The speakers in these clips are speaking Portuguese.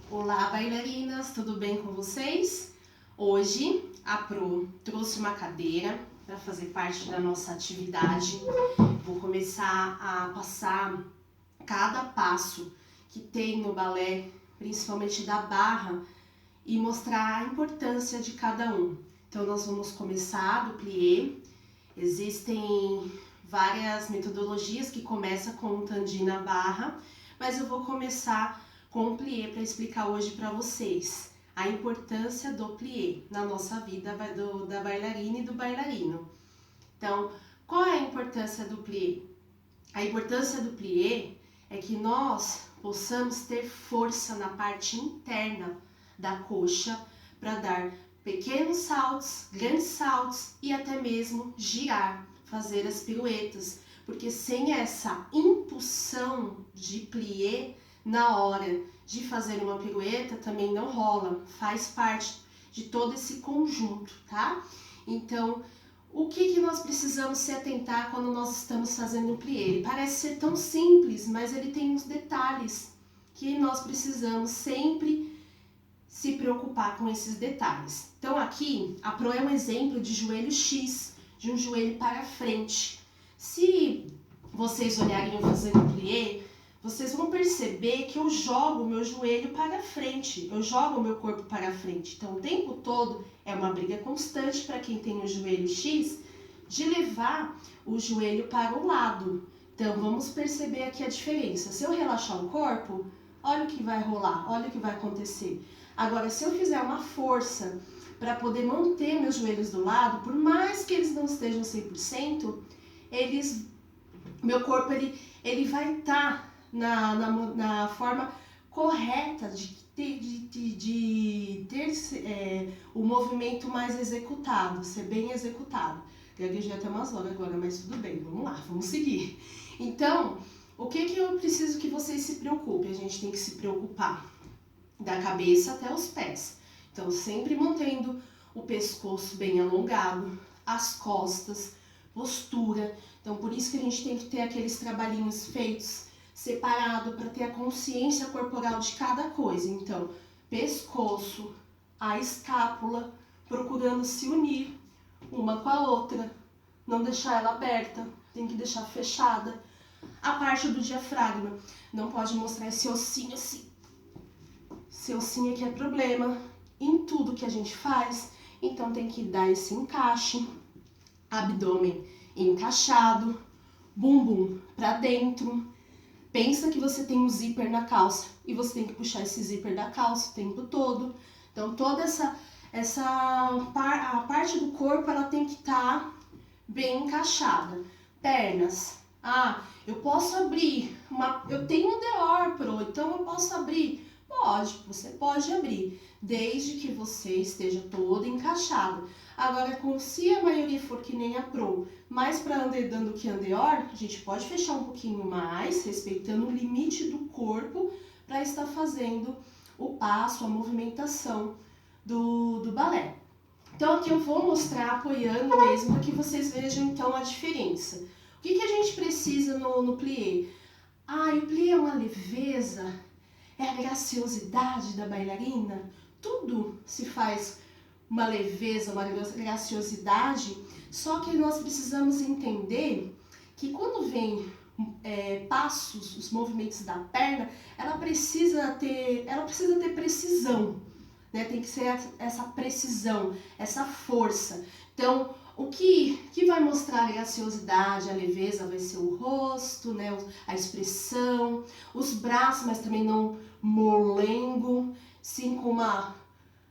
Olá, bailarinas, tudo bem com vocês? Hoje a Pro trouxe uma cadeira para fazer parte da nossa atividade. Vou começar a passar cada passo que tem no balé, principalmente da barra, e mostrar a importância de cada um. Então nós vamos começar do plié. Existem várias metodologias que começam com um tandi na barra, mas eu vou começar com o plié para explicar hoje para vocês a importância do plié na nossa vida da bailarina e do bailarino. Então, qual é a importância do plié? A importância do plié é que nós possamos ter força na parte interna da coxa para dar pequenos saltos, grandes saltos e até mesmo girar, fazer as piruetas, porque sem essa impulsão de plié, na hora de fazer uma pirueta também não rola, faz parte de todo esse conjunto, tá? Então, o que nós precisamos se atentar quando nós estamos fazendo um plié? Ele parece ser tão simples, mas ele tem uns detalhes que nós precisamos sempre se preocupar com esses detalhes. Então aqui, a Pro é um exemplo de joelho X, de um joelho para frente. Se vocês olharem eu fazendo plié, vocês vão perceber que eu jogo o meu joelho para frente, eu jogo o meu corpo para frente. Então o tempo todo é uma briga constante para quem tem o joelho X, de levar o joelho para o lado. Então vamos perceber aqui a diferença. Se eu relaxar o corpo, olha o que vai rolar, olha o que vai acontecer. Agora, se eu fizer uma força para poder manter meus joelhos do lado, por mais que eles não estejam 100%, meu corpo ele vai estar na forma correta de ter o movimento mais executado, ser bem executado. Gaguejei até umas horas agora, mas tudo bem, vamos lá, vamos seguir. Então, o que eu preciso que vocês se preocupem? A gente tem que se preocupar da cabeça até os pés. Então, sempre mantendo o pescoço bem alongado, as costas, postura. Então, por isso que a gente tem que ter aqueles trabalhinhos feitos separado para ter a consciência corporal de cada coisa. Então, pescoço, a escápula, procurando se unir uma com a outra, não deixar ela aberta, tem que deixar fechada. A parte do diafragma, não pode mostrar esse ossinho assim. Esse ossinho aqui é problema em tudo que a gente faz, então tem que dar esse encaixe, abdômen encaixado, bumbum para dentro. Pensa que você tem um zíper na calça e você tem que puxar esse zíper da calça o tempo todo. Então toda a parte do corpo ela tem que estar bem encaixada. Pernas. Eu posso abrir, eu tenho um Dior Pro, então eu posso abrir. Pode, você pode abrir, desde que você esteja todo encaixado. Agora, se a maioria for que nem a Pro, mais para andando que Dior, a gente pode fechar um pouquinho mais, respeitando o limite do corpo, para estar fazendo o passo, a movimentação do balé. Então, aqui eu vou mostrar apoiando mesmo, para que vocês vejam então a diferença. O que a gente precisa no plié? O plié é uma leveza, é a graciosidade da bailarina. Tudo se faz uma leveza, uma graciosidade, só que nós precisamos entender que quando vem passos, os movimentos da perna, ela precisa ter precisão, né? Tem que ser essa precisão, essa força. Então, o que vai mostrar a graciosidade, a leveza vai ser o rosto, né? A expressão, os braços, mas também não molengo, sim com uma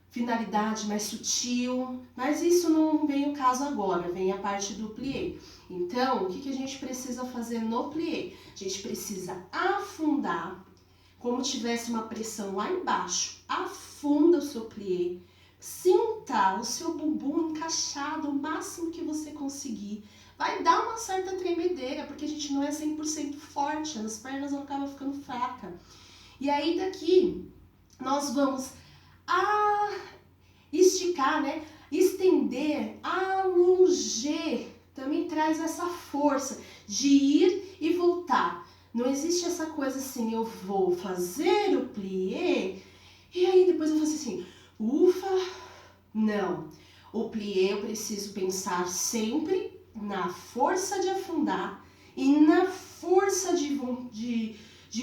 finalidade mais sutil, mas isso não vem o caso agora, vem a parte do plié. Então, o que a gente precisa fazer no plié? A gente precisa afundar, como tivesse uma pressão lá embaixo, afunda o seu plié, sinta o seu bumbum encaixado o máximo que você conseguir. Vai dar uma certa tremedeira, porque a gente não é 100% forte, as pernas acabam ficando fracas. E aí daqui, nós vamos esticar, né? Estender, alongar, também traz essa força de ir e voltar. Não existe essa coisa assim, eu vou fazer o plié e aí depois eu vou fazer assim, ufa, não. O plié eu preciso pensar sempre na força de afundar e na força de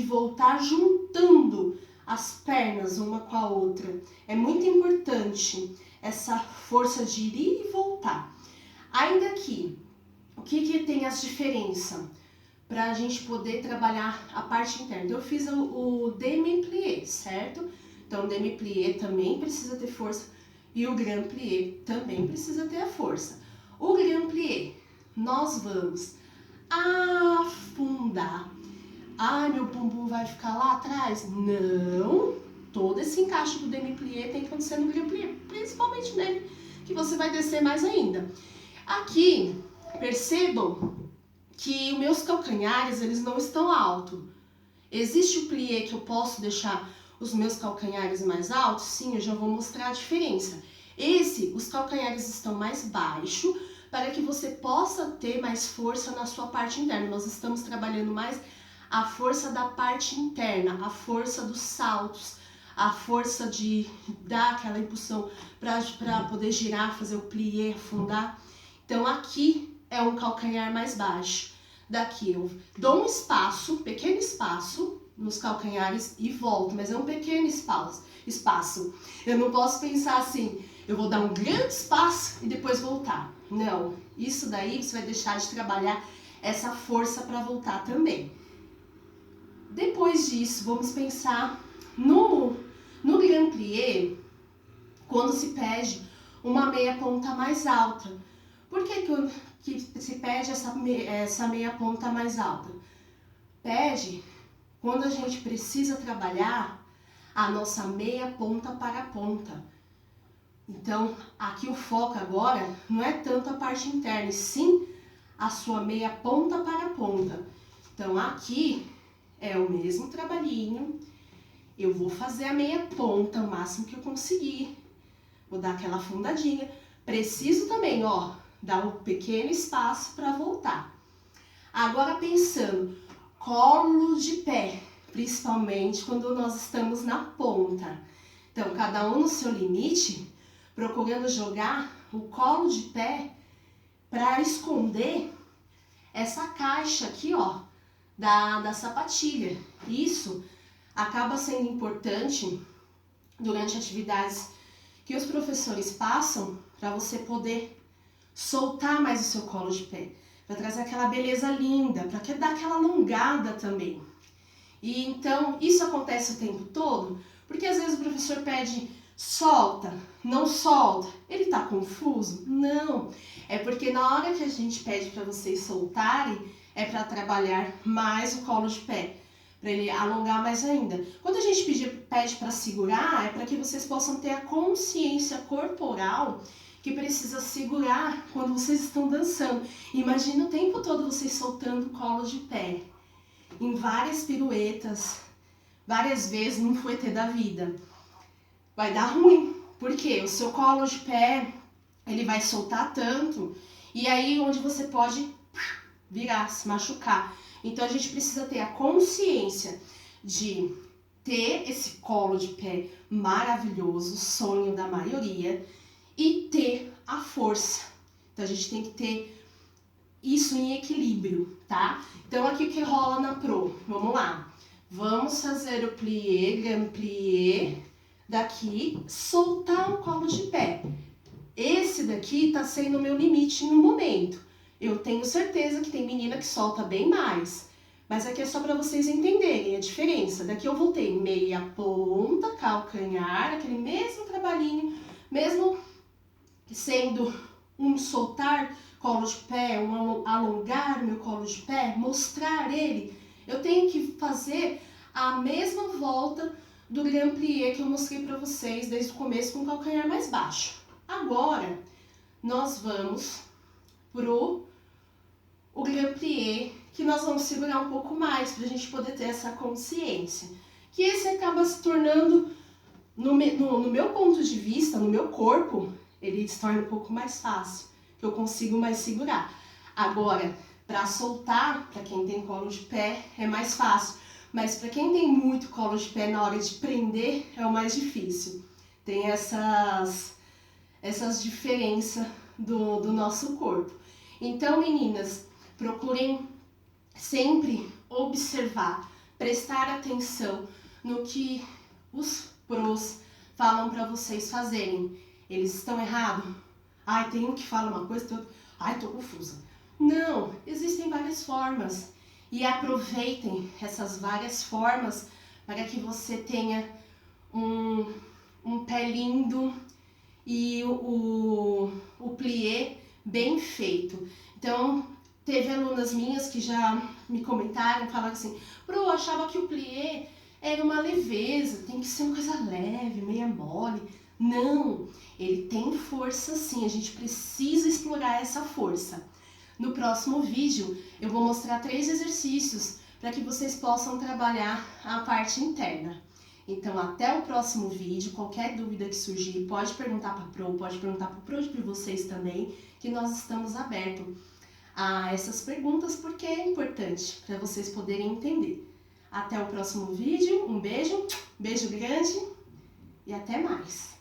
voltar juntando as pernas uma com a outra. É muito importante essa força de ir e voltar. Ainda aqui, o que tem as diferenças para a gente poder trabalhar a parte interna? Eu fiz o demi-plié, certo? Então, o demi-plié também precisa ter força e o grand plié também precisa ter a força. O grand plié, nós vamos afundar. Ai, meu bumbum vai ficar lá atrás? Não! Todo esse encaixe do demi-plié tem que acontecer no grand plié, principalmente nele, que você vai descer mais ainda. Aqui, percebam que os meus calcanhares, eles não estão altos. Existe o plié que eu posso deixar os meus calcanhares mais altos? Sim, eu já vou mostrar a diferença. Os calcanhares estão mais baixos, para que você possa ter mais força na sua parte interna. Nós estamos trabalhando mais a força da parte interna, a força dos saltos, a força de dar aquela impulsão para poder girar, fazer o plié, afundar. Então aqui é um calcanhar mais baixo. Daqui eu dou um espaço, pequeno espaço nos calcanhares e volto, mas é um pequeno espaço. Eu não posso pensar assim, eu vou dar um grande espaço e depois voltar. Não, isso daí você vai deixar de trabalhar essa força para voltar também. Depois disso, vamos pensar no grand plié, quando se pede uma meia ponta mais alta. Por que se pede essa meia ponta mais alta? Pede quando a gente precisa trabalhar a nossa meia ponta para a ponta. Então, aqui o foco agora não é tanto a parte interna, e sim a sua meia ponta para a ponta. Então, aqui é o mesmo trabalhinho. Eu vou fazer a meia ponta o máximo que eu conseguir. Vou dar aquela afundadinha. Preciso também, ó, dar um pequeno espaço para voltar. Agora pensando, colo de pé, principalmente quando nós estamos na ponta. Então, cada um no seu limite, procurando jogar o colo de pé para esconder essa caixa aqui, ó, da sapatilha. Isso acaba sendo importante durante atividades que os professores passam para você poder soltar mais o seu colo de pé, para trazer aquela beleza linda, para dar aquela alongada também. E então, isso acontece o tempo todo, porque às vezes o professor pede solta, não solta. Ele tá confuso? Não. É porque na hora que a gente pede para vocês soltarem, é para trabalhar mais o colo de pé, para ele alongar mais ainda. Quando a gente pede para segurar, é para que vocês possam ter a consciência corporal que precisa segurar quando vocês estão dançando. Imagina o tempo todo vocês soltando o colo de pé, em várias piruetas, várias vezes no fouetê da vida. Vai dar ruim, porque o seu colo de pé, ele vai soltar tanto, e aí onde você pode virar, se machucar. Então a gente precisa ter a consciência de ter esse colo de pé maravilhoso, sonho da maioria, e ter a força. Então a gente tem que ter isso em equilíbrio, tá? Então aqui o que rola na pro, vamos lá. Vamos fazer o plié, grand plié, daqui, soltar o colo de pé. Esse daqui tá sendo o meu limite no momento. Eu tenho certeza que tem menina que solta bem mais, mas aqui é só para vocês entenderem a diferença. Daqui eu voltei meia ponta, calcanhar, aquele mesmo trabalhinho, mesmo sendo um soltar colo de pé, um alongar meu colo de pé, mostrar ele, eu tenho que fazer a mesma volta do grand plié que eu mostrei para vocês desde o começo com o calcanhar mais baixo. Agora, nós vamos pro o grand plié, que nós vamos segurar um pouco mais para a gente poder ter essa consciência. Que esse acaba se tornando, no meu ponto de vista, no meu corpo, ele se torna um pouco mais fácil, que eu consigo mais segurar. Agora, Para soltar, para quem tem colo de pé, é mais fácil. Mas para quem tem muito colo de pé, na hora de prender, é o mais difícil. Tem essas diferenças do nosso corpo. Então, meninas, procurem sempre observar, prestar atenção no que os pros falam para vocês fazerem. Eles estão errados? Ai, tem um que fala uma coisa, ai, tô confusa. Não, existem várias formas. E aproveitem essas várias formas para que você tenha um pé lindo e o plié bem feito. Então, teve alunas minhas que já me comentaram, falaram assim, eu achava que o plié era uma leveza, tem que ser uma coisa leve, meia mole. Não, ele tem força sim, a gente precisa explorar essa força. No próximo vídeo eu vou mostrar 3 exercícios para que vocês possam trabalhar a parte interna. Então até o próximo vídeo, qualquer dúvida que surgir, pode perguntar para a Pro, pode perguntar para o Pro de vocês também, que nós estamos abertos a essas perguntas porque é importante para vocês poderem entender. Até o próximo vídeo, um beijo grande e até mais!